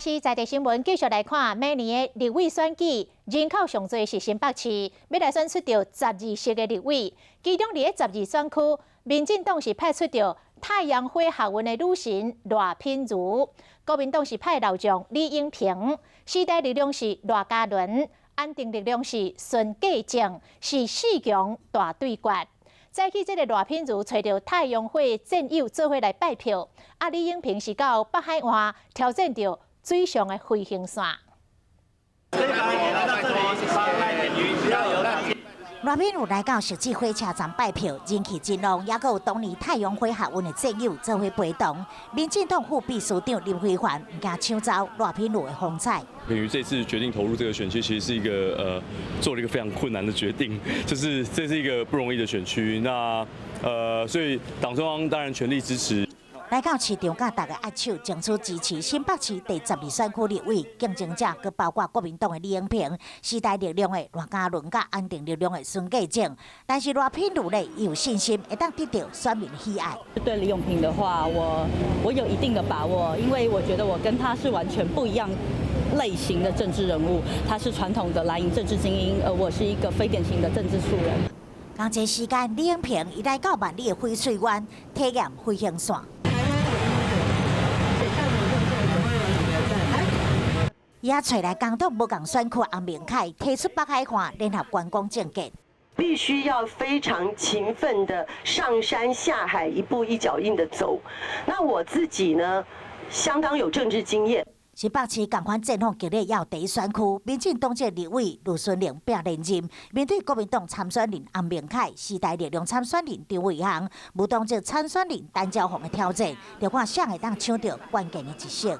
市在地新闻继续来看，每年的立委选举，人口上多是新北市，要来选出到12席的立委。其中伫12选区，民进党是派出到太阳花学运的女神赖品如，国民党是派老将李永平，时代力量是赖嘉伦，安定力量是孙继正，是四强大对决。早起，这个赖品如找到太阳花战友做伙来拜票，李永平是到北海岸挑战到水上的飞行线。赖品如来到实际火车站拜票，人气真旺，也有当年太阳花学运的战友做伙陪同。民进党副秘书长林辉环唔敢抢走赖品如的风采。品如这次决定投入这个选区，其实是一个做了一个非常困难的决定，就是这是一个不容易的选区。那所以党中央当然全力支持。来到市场，甲大家握手，争取支持新北市第12选区立委竞争者，佮包括国民党的李永平、时代力量的赖嘉伦，佮安定力量的孙继正。但是赖品如呢，有信心会当得到选民喜爱。对李永平的话，我有一定的把握，因为我觉得我跟他是完全不一样类型的政治人物，他是传统的蓝营政治精英，而我是一个非典型的政治素人。同一时间，李永平伊来到万里的翡翠湾体验飞行线。也找来港岛无共选区洪明凯提出北海岸联合观光政见，必须要非常勤奋的上山下海，一步一脚印的走。那我自己呢，相当有政治经验。新北市共款战况激烈，也有第一选区，民进党籍立委卢顺玲并连任，面对国民党参选人洪明凯、时代力量参选人张伟航、无党籍参选人陈椒红的挑战，就看谁会当抢到关键的一席。